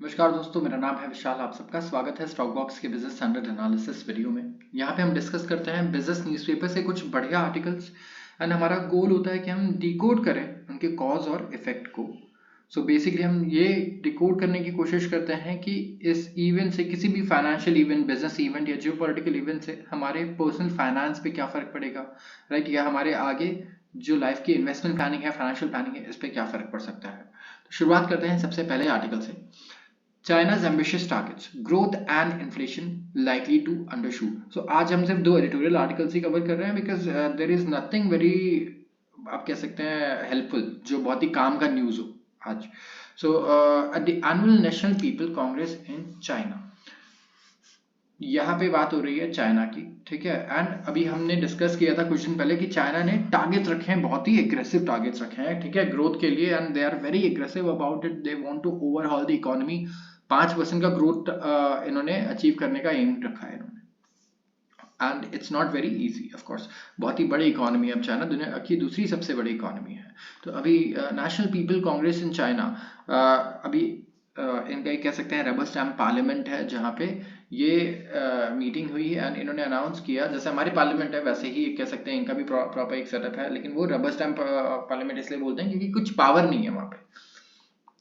नमस्कार दोस्तों, मेरा नाम है विशाल। आप सबका स्वागत है स्टॉक बॉक्स के बिजनेस स्टैंडर्ड एनालिसिस वीडियो में। यहाँ पे हम डिस्कस करते हैं बिजनेस न्यूज़पेपर से कुछ बढ़िया आर्टिकल्स एंड हमारा गोल होता है कि हम डिकोड करें उनके कॉज और इफेक्ट को। सो बेसिकली हम ये डिकोड करने की कोशिश करते हैं कि इस इवेंट से, किसी भी फाइनेंशियल इवेंट, बिजनेस इवेंट या जियोपॉलिटिकल इवेंट से हमारे पर्सनल फाइनेंस पे क्या फ़र्क पड़ेगा, राइट, या हमारे आगे जो लाइफ की इन्वेस्टमेंट प्लानिंग है, फाइनेंशियल प्लानिंग है, इस पर क्या फ़र्क पड़ सकता है। तो शुरुआत करते हैं सबसे पहले आर्टिकल से। China's ambitious targets, growth and inflation likely to undershoot. So आज हम सिर्फ दो एडिटोरियल आर्टिकल्स ही कवर कर रहे हैं because there is nothing very, आप कह सकते हैं, हेल्पफुल, जो बहुत ही काम का न्यूज़ हो आज। So at the annual national people congress in China, यहाँ पे बात हो रही है चाइना की, ठीक है। एंड अभी हमने डिस्कस किया था कुछ दिन पहले कि चाइना ने टारगेट्स रखे हैं, बहुत ही एग्रेसिव टारगेट्स रखे हैं, ठीक है, ग्रोथ के लिए। And they are very aggressive about it. They want to overhaul the economy. 5% का ग्रोथ इन्होंने अचीव करने का एम रखा है इन्होंने। And it's not very easy, of course. बहुत ही बड़ी इकोनॉमी है अब चाइना, दुनिया की दूसरी सबसे बड़ी इकोनॉमी है। तो अभी national people congress in China, अभी इनका एक कह सकते हैं रबर स्टैम्प पार्लियामेंट है, जहाँ पे ये मीटिंग हुई है एंड इन्होंने अनाउंस किया, जैसे हमारी पार्लियामेंट है वैसे ही कह सकते हैं इनका भी प्रॉपर एक सेटअप है, लेकिन वो रबर स्टैम्प पार्लियामेंट इसलिए बोलते हैं क्योंकि कुछ पावर नहीं है वहाँ पे।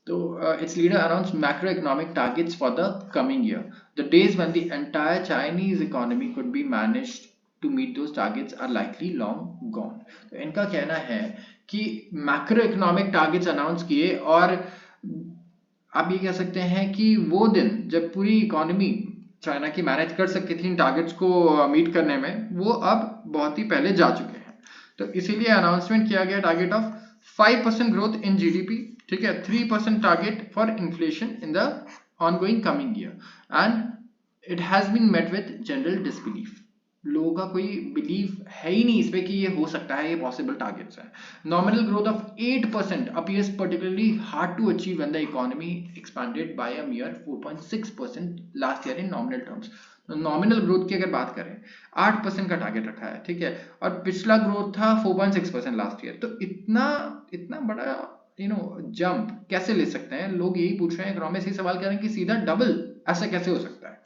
So, its leader announced macroeconomic targets for the coming year. The days when the entire Chinese economy could be managed to meet those targets are likely long gone. तो इनका कहना है कि macroeconomic targets announce किए, और आप ये कह सकते हैं कि वो दिन जब पूरी इकोनॉमी चाइना की मैनेज कर सकती थी इन टारगेट्स को मीट करने में, वो अब बहुत ही पहले जा चुके हैं। तो इसीलिए अनाउंसमेंट किया गया target of 5% growth in GDP, ठीक है, 3% target for inflation in the ongoing coming year. And it has been met with general disbelief. लोगों का कोई बिलीव है ही नहीं इस पे कि ये हो सकता है, ये पॉसिबल टारगेट्स है। Nominal growth of 8% appears particularly hard to achieve when the economy expanded by a mere 4.6% last year in nominal terms. Nominal growth की अगर बात करें 8% का टारगेट रखा है, ठीक है, और पिछला ग्रोथ था 4.6% लास्ट ईयर। तो इतना इतना बड़ा जंप कैसे ले सकते हैं, लोग यही पूछ रहे हैं, इकोनॉमिस्ट ही सवाल कर रहे हैं कि सीधा डबल ऐसा कैसे हो सकता है।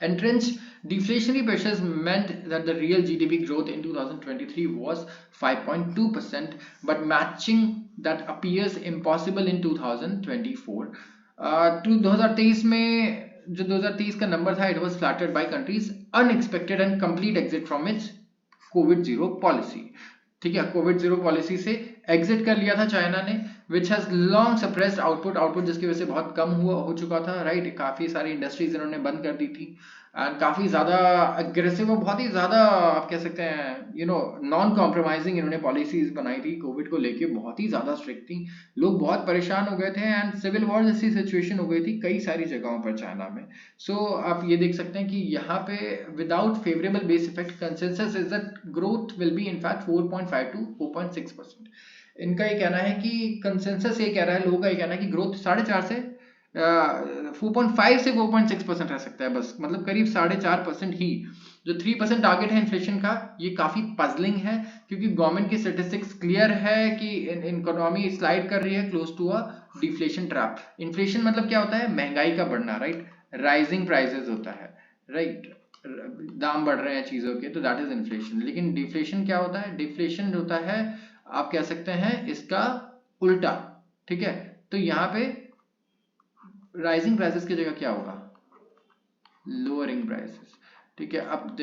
Entrenched deflationary pressures meant that the real GDP growth in 2023 was 5.2%, but matching that appears impossible in 2024. 2023 में जो 2023 का नंबर था, it was flattered by countries' unexpected and complete exit from its Covid zero policy, ठीक है। Covid zero policy से exit कर लिया था चाइना ने, which has long suppressed output जिसकी वजह से बहुत कम हो चुका था, राइट। काफी सारी इंडस्ट्रीज इन्होंने बंद कर दी थी एंड काफी ज्यादा अग्रेसिव और बहुत ही ज्यादा, आप कह सकते हैं, नॉन कॉम्प्रोमाइजिंग इन्होंने पॉलिसीज बनाई थी कोविड को लेके, बहुत ही ज्यादा स्ट्रिक्ट थी। लोग बहुत परेशान हो गए थे एंड सिविल वॉर जैसी सिचुएशन हो गई थी कई सारी जगहों पर चाइना में। सो आप ये देख सकते हैं कि यहाँ पे without favourable base effect consensus is that growth will be in fact 4.5 to 4.6%। इनका ये कहना है कि कंसेंसस ये कह रहा है, लोगों का ये कहना है कि ग्रोथ 4.5 से 4.5 से 4.6% रह सकता है बस, मतलब करीब 4.5% ही। जो 3% टारगेट है इन्फ्लेशन का, ये काफी पजलिंग है क्योंकि गवर्नमेंट की स्टेटिस्टिक्स क्लियर है कि इकोनॉमी स्लाइड कर रही है close to a deflation trap. Inflation मतलब क्या होता है? महंगाई का बढ़ना, राइट, राइजिंग प्राइसेस होता है, राइट, दाम बढ़ रहे हैं चीजों के, तो दैट इज इन्फ्लेशन। लेकिन डिफ्लेशन क्या होता है? डिफ्लेशन होता है, आप कह सकते हैं, इसका उल्टा, ठीक है। तो यहाँ पे राइजिंग प्राइसेस की जगह क्या होगा? लोअरिंग प्राइसेस, ठीक है। अब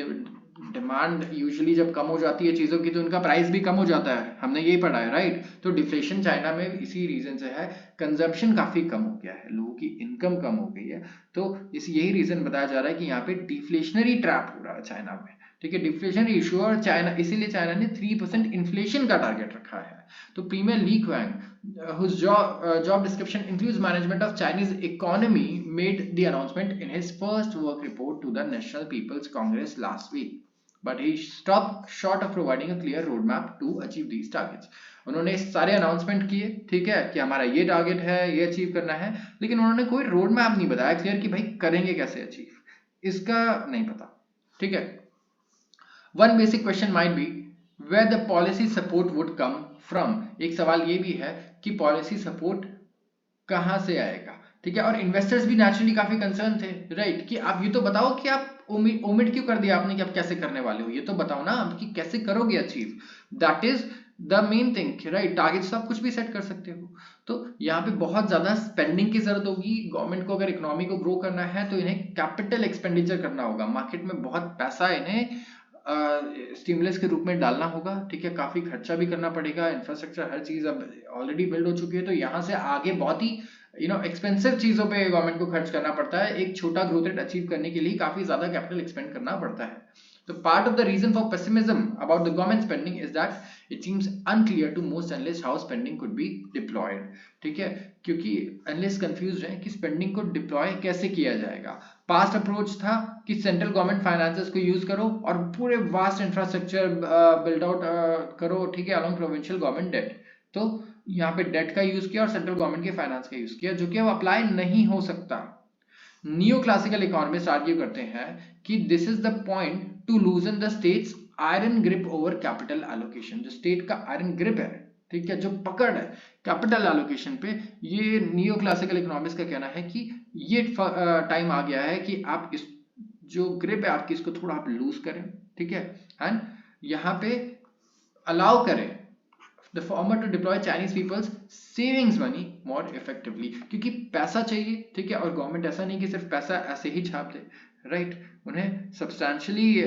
डिमांड यूजुअली जब कम हो जाती है चीजों की तो उनका प्राइस भी कम हो जाता है, हमने यही पढ़ा है, राइट। तो डिफ्लेशन चाइना में इसी रीजन से है, कंजम्पशन काफी कम हो गया है, लोगों की इनकम कम हो गई है, तो यही रीजन बताया जा रहा है कि यहाँ पे डिफ्लेशनरी ट्रैप हो रहा है चाइना में, ठीक है, डिफ्लेशन इशू। और चाइना, इसीलिए चाइना ने 3% इन्फ्लेशन का टारगेट रखा है। तो premier Li Qiang, whose job description includes management of Chinese economy, made the announcement in his first work report to the National People's Congress last week. But he stopped short of providing a clear roadmap to achieve these targets. उन्होंने सारे announcement किए, ठीक है, कि हमारा ये target है, ये अचीव करना है, लेकिन उन्होंने कोई रोड मैप नहीं बताया क्लियर कि भाई करेंगे कैसे अचीव, इसका नहीं पता, ठीक है। One basic question might be where the policy support would come from. एक सवाल ये भी है कि पॉलिसी सपोर्ट कहां से आएगा, ठीक है, और इन्वेस्टर्स भी नेचुरली काफी कंसर्न थे, राइट, कि आप ये तो बताओ कि आप ओमिट क्यों कर दिया आपने कि आप कैसे करने वाले हो, ये तो बताओ ना आप कि कैसे करोगे achieve, that is the main thing, right. Targets आप कुछ भी सेट कर सकते हो। तो यहाँ पे बहुत ज्यादा स्पेंडिंग की जरूरत होगी गवर्नमेंट को, अगर इकोनॉमी को ग्रो करना है तो इन्हें कैपिटल एक्सपेंडिचर करना होगा, मार्केट में बहुत पैसा इन्हें स्टिमुलस के रूप में डालना होगा, ठीक है, काफी खर्चा भी करना पड़ेगा, इंफ्रास्ट्रक्चर हर चीज अब ऑलरेडी बिल्ड हो चुकी है, तो यहाँ से आगे बहुत ही एक्सपेंसिव चीजों पे गवर्नमेंट को खर्च करना पड़ता है, एक छोटा ग्रोथ रेट अचीव करने के लिए काफी ज्यादा कैपिटल एक्सपेंड करना पड़ता है। तो part of the reason for pessimism about the government spending is that it seems unclear to most analyst how spending could be deployed, ठीक है, क्योंकि एनालिस्ट कंफ्यूज हैं कि स्पेंडिंग को डिप्लॉय कैसे किया जाएगा। पास्ट अप्रोच था कि सेंट्रल गवर्नमेंट फाइनेंसेस को यूज करो और पूरे वास्ट इंफ्रास्ट्रक्चर बिल्ड आउट करो, ठीक है, अलॉन्ग प्रोविंशियल गवर्नमेंट डेट। तो यहाँ पे डेट का यूज किया और सेंट्रल गवर्नमेंट के फाइनेंस का यूज किया, जो कि अब अप्लाई नहीं हो सकता। नियो क्लासिकल इकोनॉमिस्ट आर्ग्यू करते हैं कि this is the point two लूजन the states iron grip over capital allocation, जो स्टेट का आयरन ग्रिप है, ठीक है, जो पकड़ है कैपिटल एलोकेशन पे, ये नियो क्लासिकल इकोनॉमिस्ट का कहना है कि ये टाइम आ गया है कि आप इस जो ग्रिप है आपकी इसको थोड़ा आप लूज करें, ठीक है, एंड यहाँ पे अलाउ करें the former to deploy Chinese people's savings money more effectively, क्योंकि पैसा चाहिए, ठीक है, और गवर्नमेंट ऐसा नहीं कि सिर्फ पैसा ऐसे ही छाप दे, राइट, उन्हें सब्सटैंशियली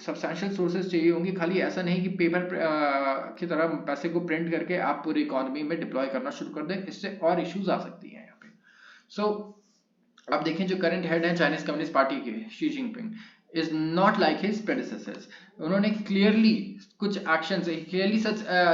सब्सटैंशियल सोर्सेज चाहिए होंगे, खाली ऐसा नहीं कि पेपर की तरह पैसे को प्रिंट करके आप पूरी इकोनॉमी में डिप्लॉय करना शुरू कर दें, इससे और इश्यूज आ सकती हैं यहाँ पे। सो अब देखें जो करंट हेड है चाइनीज कम्युनिस्ट पार्टी के, Xi Jinping, is not like his predecessors. उन्होंने clearly कुछ actions clearly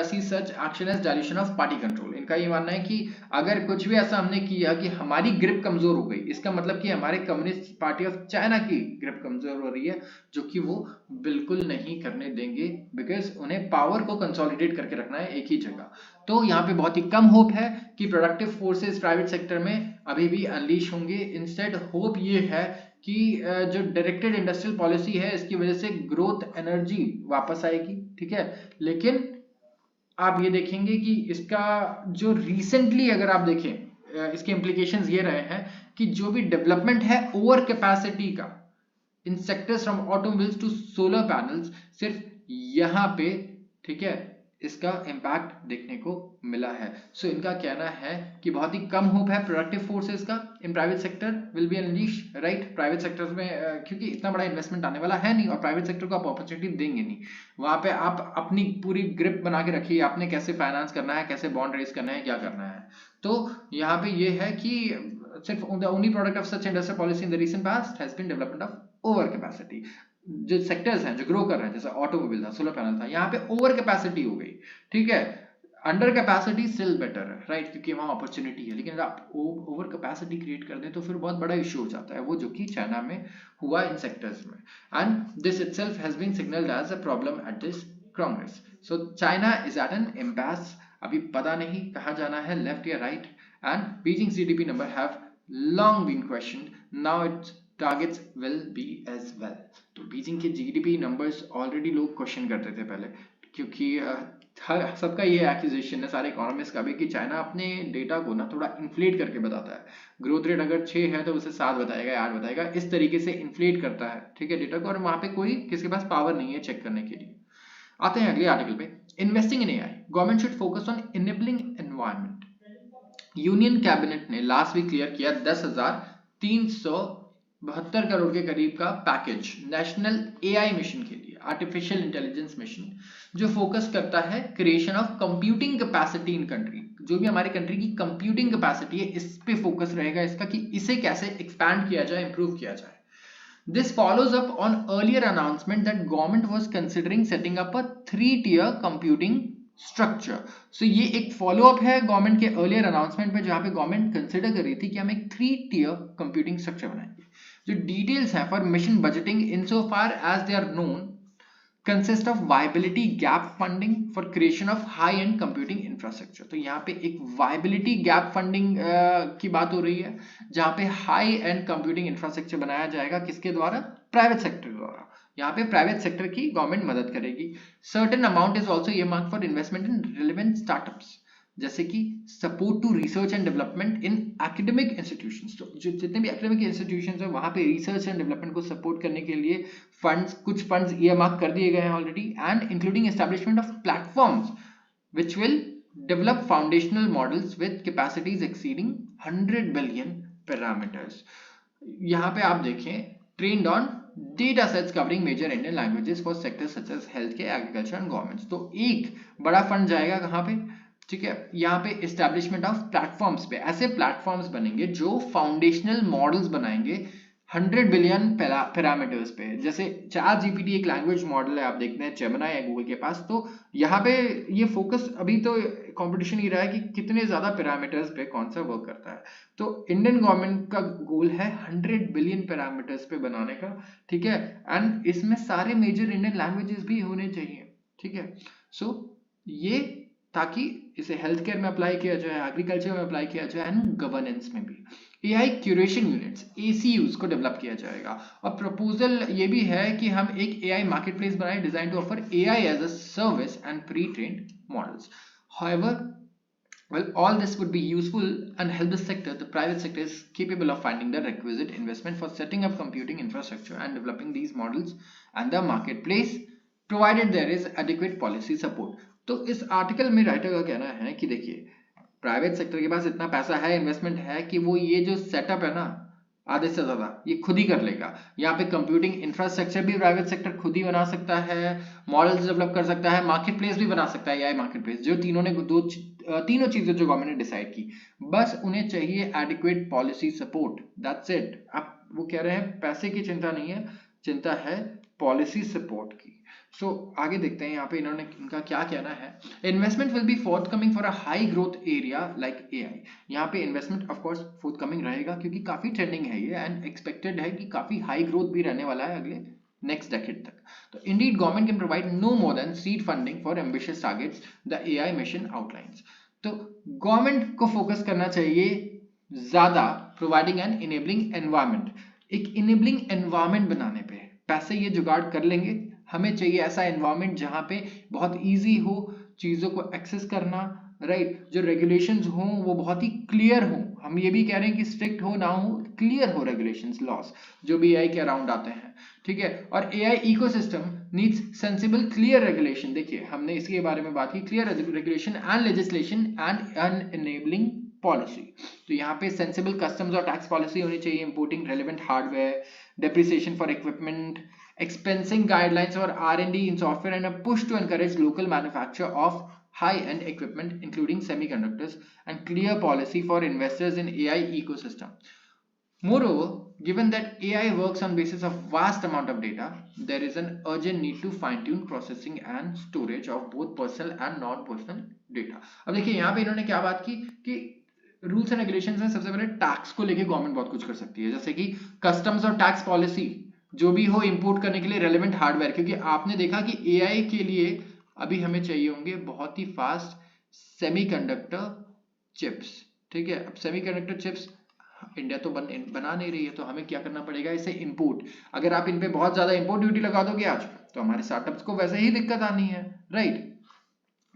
see such action as dilution of party control. इनका ये मानना है कि अगर कुछ भी ऐसा हमने किया कि हमारी ग्रिप कमजोर हो गई, इसका मतलब कि हमारे कम्युनिस्ट पार्टी ऑफ चाइना की ग्रिप कमजोर हो रही है, जो कि वो बिल्कुल नहीं करने देंगे, बिकॉज उन्हें पावर को कंसोलिडेट करके रखना है एक ही जगह। तो यहाँ पे बहुत ही कम होप है कि प्रोडक्टिव फोर्सेस प्राइवेट सेक्टर में अभी भी अनलीश होंगे। इंस्टेड होप ये है कि जो डायरेक्टेड इंडस्ट्रियल पॉलिसी है इसकी वजह से ग्रोथ एनर्जी वापस आएगी, ठीक है, लेकिन आप ये देखेंगे कि इसका जो रिसेंटली अगर आप देखें इसके इम्प्लीकेशंस ये रहे हैं कि जो भी डेवलपमेंट है ओवर कैपेसिटी का in sectors from automobiles to solar panels, सिर्फ यहाँ पे, ठीक है, इसका इम्पैक्ट देखने को मिला है। सो इनका कहना है कि बहुत ही कम होप है प्रोडक्टिव फोर्सेस का in private sector will be unleash, right, private sector में क्योंकि इतना बड़ा इन्वेस्टमेंट आने वाला है नहीं और प्राइवेट सेक्टर को आप अपॉर्चुनिटी देंगे नहीं, वहां पे आप अपनी पूरी ग्रिप बना के रखिए, आपने कैसे फाइनेंस करना है, कैसे बॉन्ड रेज करना है, क्या करना है। तो यहाँ पे ये है कि सिर्फ the only product of such industrial policy in the recent past has been development of over capacity. जो सेक्टर्स हैं जो ग्रो कर रहे हैं, जैसे ऑटोमोबाइल था, सोलर पैनल था, यहाँ पे ओवर कैपेसिटी हो गई, ठीक है, अंडर कैपेसिटी स्टिल बेटर है, राइट, क्योंकि वहां अपॉर्चुनिटी है, लेकिन अगर आप ओवर कैपेसिटी क्रिएट कर दें तो फिर बहुत बड़ा इश्यू हो जाता है, वो जो कि चाइना में हुआ इन सेक्टर्स में, and this itself has been signalled as a problem at this congress. So China is at an impasse, अभी पता नहीं कहाँ जाना है, लेफ्ट या right, and Beijing GDP number have long been questioned, now its targets will be as well. तो Beijing के GDP numbers already लोग क्वेश्चन करते थे पहले, क्योंकि सबका ये एक्यूजेशन है सारे इकोनॉमिस्ट का भी कि चाइना अपने डेटा को ना थोड़ा इन्फ्लेट करके बताता है, ग्रोथ रेट अगर 6 है तो उसे 7 बताएगा, 8 बताएगा, इस तरीके से इन्फ्लेट करता है, ठीक है, डेटा को, और वहां पे कोई किसी के पास पावर नहीं है चेक करने के लिए। आते हैं अगले आर्टिकल पे, investing in AI, government should focus on enabling environment. Union cabinet ने लास्ट वीक क्लियर किया 10,372 करोड़ के करीब का पैकेज नेशनल एआई मिशन के लिए, आर्टिफिशियल इंटेलिजेंस मिशन, जो फोकस करता है creation of computing capacity in country. जो भी हमारे कंट्री की कंप्यूटिंग कैपेसिटी है इस पे फोकस रहेगा इसका, कि इसे कैसे एक्सपैंड किया जाए, इंप्रूव किया जाए। This follows up on earlier announcement that government was considering setting up a 3-tier computing structure. So ये एक follow up है गवर्नमेंट के earlier announcement पे, जहाँ पे गवर्नमेंट कंसिडर कर रही थी कि हम एक 3-tier computing structure बनाएंगे। जो डिटेल्स हैं for mission budgeting insofar as they are known consist of viability gap funding for creation of high end computing infrastructure। तो यहाँ पे एक viability gap funding की बात हो रही है, जहाँ पे high end computing infrastructure बनाया जाएगा, किसके द्वारा, प्राइवेट सेक्टर द्वारा। यहाँ पे प्राइवेट सेक्टर की गवर्नमेंट मदद करेगी। certain amount is also earmarked for investment in relevant startups। जैसे कि support to research and development in academic institutions. तो जो जितने भी एकेडमिक इंस्टीट्यूशंस हैं वहां पे रिसर्च एंड डेवलपमेंट को सपोर्ट करने के लिए कुछ फंड्स ईयरमार्क कर दिए गए हैं already, and including establishment of platforms which will develop foundational models with capacities exceeding 100 billion parameters। यहाँ पे आप देखें trained on data sets covering major Indian languages for sectors such as healthcare, agriculture and governments। तो एक बड़ा fund जाएगा कहाँ पे, ठीक है, यहाँ पे एस्टैब्लिशमेंट ऑफ प्लेटफॉर्म्स पे। ऐसे प्लेटफॉर्म्स बनेंगे जो फाउंडेशनल मॉडल्स बनाएंगे 100 बिलियन पैरामीटर्स पे। जैसे चैट जीपीटी एक लैंग्वेज मॉडल है, आप देखते हैं जेमिनी है गूगल के पास, तो यहाँ पे ये फोकस अभी तो कंपटीशन ही रहा है कि कितने ज्यादा पैरामीटर्स पे कौन सा वर्क करता है। तो इंडियन गवर्नमेंट का गोल है 100 बिलियन पैरामीटर्स पे बनाने का, ठीक है, एंड इसमें सारे मेजर इंडियन लैंग्वेजेस भी होने चाहिए, ठीक है। सो ये ताकि इसे हेल्थ केयर में अप्लाई किया जाए, एग्रीकल्चर में अप्लाई किया जाए एंड गवर्नेंस में भी। एआई क्यूरेशन यूनिट्स ACUs को डेवलप किया जाएगा, और प्रपोजल ये भी है कि हम एक एआई मार्केट प्लेस बनाए design to offer AI as a service and pre trained models. However, well, all this would be useful and help the sector. The private sector is capable of finding the requisite investment for setting up computing infrastructure and developing these models, and the marketplace, provided there is adequate policy support। तो इस article में writer का कहना है कि देखिए private sector के पास इतना पैसा है, इन्वेस्टमेंट है कि वो ये जो सेटअप है ना आधे से ज्यादा ये खुद ही कर लेगा। यहाँ पे कंप्यूटिंग इंफ्रास्ट्रक्चर भी प्राइवेट सेक्टर खुद ही बना सकता है, मॉडल्स डेवलप कर सकता है, मार्केट प्लेस भी बना सकता है, एआई मार्केट प्लेस। जो तीनों चीजें जो गवर्नमेंट ने डिसाइड की, बस उन्हें चाहिए adequate policy support, that's it. अब वो कह रहे हैं पैसे की चिंता नहीं है, चिंता है पॉलिसी सपोर्ट की। सो आगे देखते हैं यहाँ पे इनका क्या कहना है। Investment will be forthcoming for a high growth area like AI. यहाँ पे इन्वेस्टमेंट ऑफ कोर्स फोर्थकमिंग रहेगा क्योंकि काफी ट्रेंडिंग है ये, एंड एक्सपेक्टेड है कि काफी हाई ग्रोथ भी रहने वाला है अगले नेक्स्ट डेकेड तक। तो indeed government can provide no more than seed funding for ambitious targets the AI mission outlines. तो गवर्नमेंट को फोकस करना चाहिए ज्यादा प्रोवाइडिंग एन इनेबलिंग एनवायरमेंट, एक इनेबलिंग एनवायरमेंट बनाने पे। पैसे ये जुगाड़ कर लेंगे, हमें चाहिए ऐसा एनवायरमेंट जहां पे बहुत इजी हो चीजों को एक्सेस करना, राइट। जो रेगुलेशंस हो वो बहुत ही क्लियर हो, हम ये भी कह रहे हैं कि स्ट्रिक्ट हो ना हो, क्लियर हो रेगुलेशंस लॉस जो भी एआई के अराउंड आते हैं, ठीक है। और AI ecosystem needs sensible clear regulation. देखिए हमने इसके बारे में बात की, clear regulation and legislation and an enabling policy. तो यहाँ पे सेंसिबल कस्टम्स और टैक्स पॉलिसी होनी चाहिए, importing relevant hardware, depreciation for equipment, expensing guidelines for R&D in software, and a push to encourage local manufacture of high-end equipment including semiconductors, and clear policy for investors in AI ecosystem। Moreover, given that AI works on basis of vast amount of data, there is an urgent need to fine-tune processing and storage of both personal and non-personal data। अब देखिए यहाँ पे इन्होंने क्या बात की कि rules and regulations में सबसे पहले टैक्स को लेके गवर्नमेंट बहुत कुछ कर सकती है, जैसे कि कस्टम्स और टैक्स पॉलिसी जो भी हो इंपोर्ट करने के लिए रेलेवेंट हार्डवेयर, क्योंकि आपने देखा कि एआई के लिए अभी हमें चाहिए होंगे बहुत ही फास्ट सेमीकंडक्टर चिप्स, ठीक है। अब सेमीकंडक्टर चिप्स इंडिया तो बना नहीं रही है, तो हमें क्या करना पड़ेगा, इसे इंपोर्ट। अगर आप इन पे बहुत ज्यादा इंपोर्ट ड्यूटी लगा दोगे आज, तो हमारे स्टार्टअप्स को वैसे ही दिक्कत आनी है, राइट।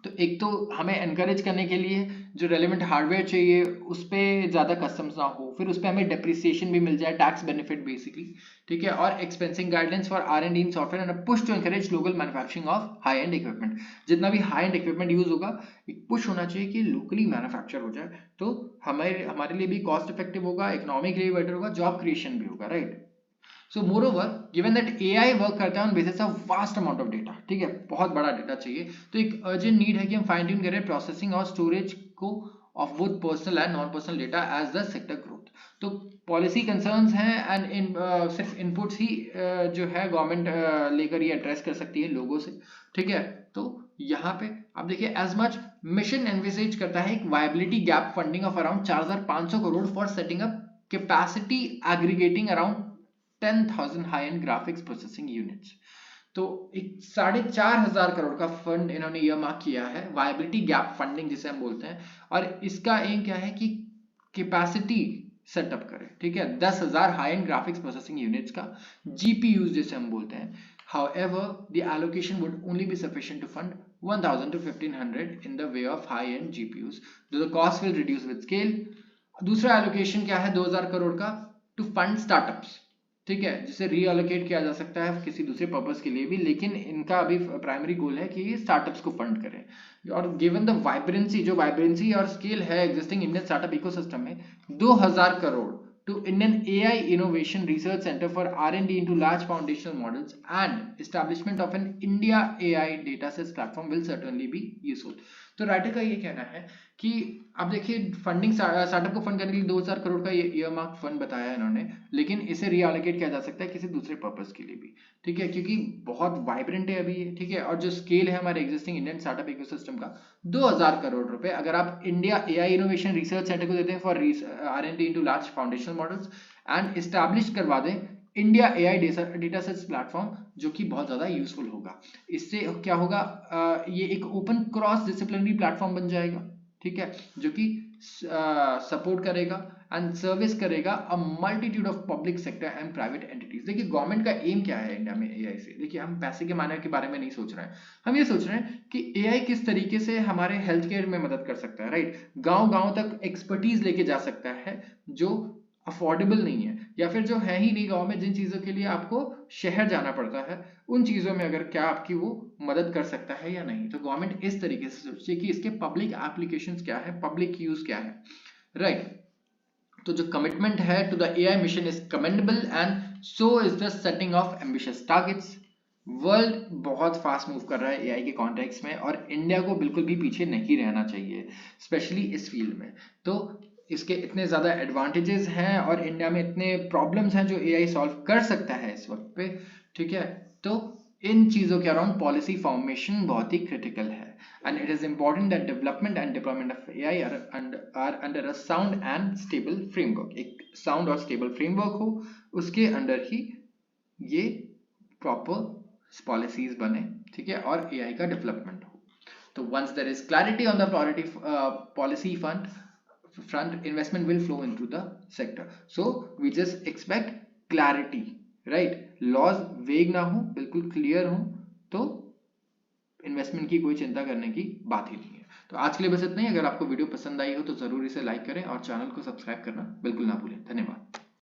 तो एक तो हमें एनकरेज करने के लिए जो रेलेवेंट हार्डवेयर चाहिए उस पर ज़्यादा कस्टम्स ना हो, फिर उस पर हमें डेप्रिसिएशन भी मिल जाए, टैक्स बेनिफिट बेसिकली, ठीक है। और expensing guidelines for R&D in software and push to encourage local manufacturing of high end equipment. जितना भी हाई एंड इक्विपमेंट यूज होगा एक पुश होना चाहिए कि लोकली मैन्युफैक्चर हो जाए, तो हमारे लिए भी कॉस्ट इफेक्टिव होगा, इकोनॉमी के लिए बेटर होगा, जॉब क्रिएशन भी होगा, right. So moreover, given that AI work करता है on basis of vast amount of data, ठीक है, बहुत बड़ा डेटा चाहिए, तो एक अर्जेंट नीड है कि हम फाइन ट्यून करें प्रोसेसिंग और स्टोरेज को of both personal and non personal data as the sector growth. तो पॉलिसी कंसर्न्स हैं एंड सिर्फ इनपुट्स ही जो है गवर्नमेंट लेकर ये एड्रेस कर सकती है लोगों से, ठीक है। तो यहाँ पे आप देखिए एज मच मिशन एनविसेज करता है एक viability gap funding of around 4,500 crore for setting up capacity aggregating around 10,000 high-end graphics processing units. तो एक 4,500 करोड़ का फंड इन्होंने ईयरमार्क किया है, वायबिलिटी गैप फंडिंग जिसे हम बोलते हैं, और इसका एम क्या है कि कैपेसिटी सेटअप करें, ठीक है, 10,000 हाई-एंड ग्राफिक्स प्रोसेसिंग यूनिट्स का, GPUs जिसे हम बोलते हैं। However, the allocation would only be sufficient to fund 1000 to 1500 in the way of high end GPUs, though the cost will reduce with scale. दूसरा allocation क्या है 2000 करोड़ का टू फंड स्टार्टअप्स, ठीक है, जिसे रीअलोकेट किया जा सकता है किसी दूसरे पर्पस के लिए भी, लेकिन इनका अभी प्राइमरी गोल है कि ये स्टार्टअप्स को फंड करें। और गिवन द वाइब्रेंसी, जो वाइब्रेंसी और स्केल है एग्जिस्टिंग इंडियन स्टार्टअप इकोसिस्टम में, 2000 crore to Indian AI Innovation Research Center for R&D into large foundational models and establishment of an India AI datasets platform will certainly be useful। तो writer का ये कहना है कि अब देखिए फंडिंग स्टार्टअप को फंड करने के लिए 2000 करोड़ का ये ईयरमार्क फंड बताया इन्होंने, लेकिन इसे रीअलोकेट किया जा सकता है किसी दूसरे पर्पस के लिए भी, ठीक है, क्योंकि बहुत वाइब्रेंट है अभी ये, ठीक है, और जो स्केल है हमारे एग्जिस्टिंग इंडियन स्टार्टअप इकोसिस्टम का 2000 करोड़ रुपए अगर आप India AI innovation research centre को देते हैं for R&D into large foundational models and establish करवा दें इंडिया एआई डेटासेट्स प्लेटफॉर्म, जो कि बहुत ज़्यादा यूजफुल होगा। इससे क्या होगा, ये एक ओपन क्रॉस डिसिप्लिनरी प्लेटफॉर्म बन जाएगा, ठीक है, जो कि सपोर्ट करेगा एंड सर्विस करेगा a multitude of public sector and private entities. देखिए गवर्नमेंट का एम क्या है इंडिया में एआई से, देखिए हम पैसे के मानव के बारे में नहीं सोच रहे हैं, हम ये सोच रहे हैं कि एआई किस तरीके से हमारे हेल्थ केयर में मदद कर सकता है, राइट, गांव-गांव तक एक्सपर्टीज लेके जा सकता है जो अफोर्डेबल नहीं है, या फिर जो है ही नहीं गांव में, जिन चीज़ों के लिए आपको शहर जाना पड़ता है, उन चीज़ों में अगर क्या आपकी वो मदद कर सकता है या नहीं। तो गवर्नमेंट इस तरीके से सोचे कि इसके पब्लिक एप्लीकेशंस क्या है, पब्लिक यूज क्या है, राइट। तो जो कमिटमेंट है to the AI mission is commendable and so is the setting of ambitious targets. World बहुत फास्ट मूव कर रहा है एआई के कॉन्टेक्स्ट में, और इंडिया को बिल्कुल भी पीछे नहीं रहना चाहिए, स्पेशली इस फील्ड में। तो इसके इतने ज़्यादा एडवांटेजेस हैं और इंडिया में इतने प्रॉब्लम्स हैं जो एआई सॉल्व कर सकता है इस वक्त पे, ठीक है। तो इन चीज़ों के अराउंड पॉलिसी फॉर्मेशन बहुत ही क्रिटिकल है, and it is important that development and deployment of AI are under a sound and stable framework. एक साउंड और स्टेबल फ्रेमवर्क हो, उसके अंडर ही ये प्रॉपर पॉलिसीज बने, ठीक है, और एआई का डेवलपमेंट हो। तो once there is clarity on the policy front, investment will flow into the sector, so we just expect clarity, right, laws vague ना हो, बिल्कुल क्लियर हो, तो इन्वेस्टमेंट की कोई चिंता करने की बात ही नहीं है। तो आज के लिए बस इतना ही। अगर आपको वीडियो पसंद आई हो तो जरूर इसे लाइक करें और चैनल को सब्सक्राइब करना बिल्कुल ना भूलें। धन्यवाद।